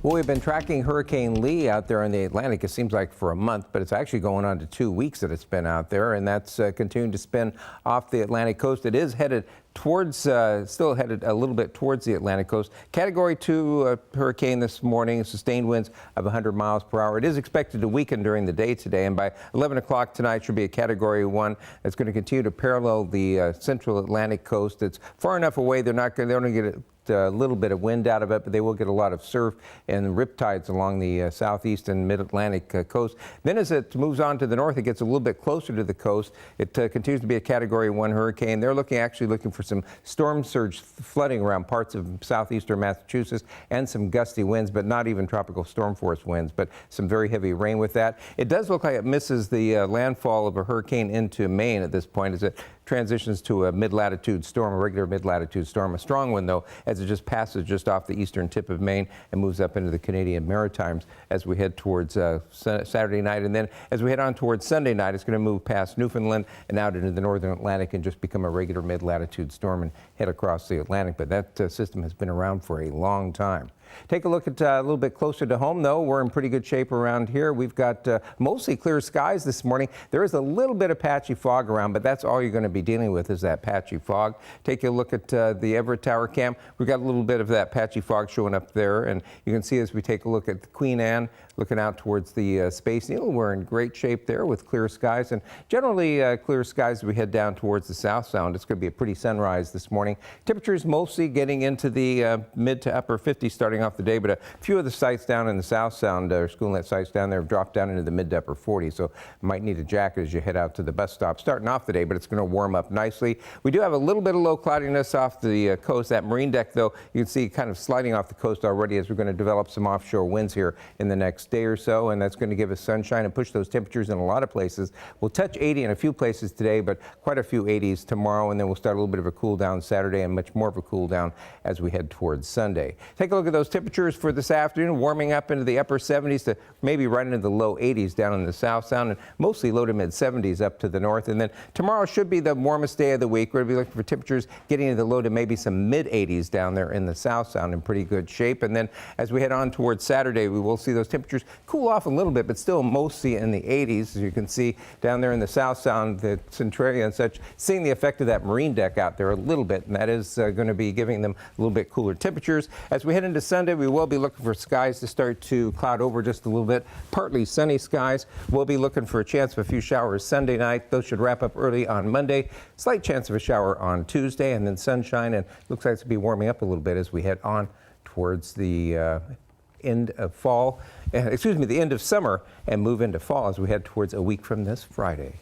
Well, we've been tracking Hurricane Lee out there in the Atlantic. It seems like for a month, but it's actually going on to 2 weeks that it's been out there, and that's continuing to spin off the Atlantic coast. It is headed towards, still headed a little bit towards the Atlantic coast. Category 2 hurricane this morning, sustained winds of 100 miles per hour. It is expected to weaken during the day today, and by 11 o'clock tonight should be a Category 1 that's going to continue to parallel the central Atlantic coast. It's far enough away they're not going to get it. A little bit of wind out of it, but they will get a lot of surf and riptides along the southeast and mid-Atlantic coast. Then as it moves on to the north, it gets a little bit closer to the coast. It continues to be a Category 1 hurricane. They're actually looking for some storm surge flooding around parts of southeastern Massachusetts and some gusty winds, but not even tropical storm force winds, but some very heavy rain with that. It does look like it misses the landfall of a hurricane into Maine at this point as it transitions to a mid-latitude storm, a regular mid-latitude storm. A strong one, though, as it just passes just off the eastern tip of Maine and moves up into the Canadian Maritimes as we head towards Saturday night. And then as we head on towards Sunday night, it's going to move past Newfoundland and out into the northern Atlantic and just become a regular mid-latitude storm and head across the Atlantic. But that system has been around for a long time. Take a look at a little bit closer to home, though. We're in pretty good shape around here. We've got mostly clear skies this morning. There is a little bit of patchy fog around, but that's all you're going to be dealing with is that patchy fog. Take a look at the Everett Tower cam. We've got a little bit of that patchy fog showing up there, and you can see as we take a look at Queen Anne, looking out towards the Space Needle. We're in great shape there with clear skies, and generally clear skies as we head down towards the South Sound. It's going to be a pretty sunrise this morning. Temperatures mostly getting into the mid to upper 50s starting off the day, but a few of the sites down in the South Sound, schoolnet sites down there, have dropped down into the mid to upper 40s, so might need a jacket as you head out to the bus stop. Starting off the day, but it's going to warm up nicely. We do have a little bit of low cloudiness off the coast. That marine deck, though, you can see kind of sliding off the coast already as we're going to develop some offshore winds here in the next day or so, and that's going to give us sunshine and push those temperatures in a lot of places. We'll touch 80 in a few places today, but quite a few 80s tomorrow, and then we'll start a little bit of a cool down Saturday and much more of a cool down as we head towards Sunday. Take a look at those temperatures for this afternoon, warming up into the upper 70s to maybe right into the low 80s down in the South Sound, and mostly low to mid 70s up to the north. And then tomorrow should be the warmest day of the week. We're going to be looking for temperatures getting into the low to maybe some mid 80s down there in the South Sound in pretty good shape. And then as we head on towards Saturday, we will see those temperatures cool off a little bit, but still mostly in the 80s. As you can see down there in the South Sound, the Centralia and such, seeing the effect of that marine deck out there a little bit, and that is going to be giving them a little bit cooler temperatures. As we head into Sunday, we will be looking for skies to start to cloud over just a little bit. Partly sunny skies. We'll be looking for a chance of a few showers Sunday night. Those should wrap up early on Monday. Slight chance of a shower on Tuesday, and then sunshine, and looks like it's going to be warming up a little bit as we head on towards the end of fall, the end of summer, and move into fall as we head towards a week from this Friday.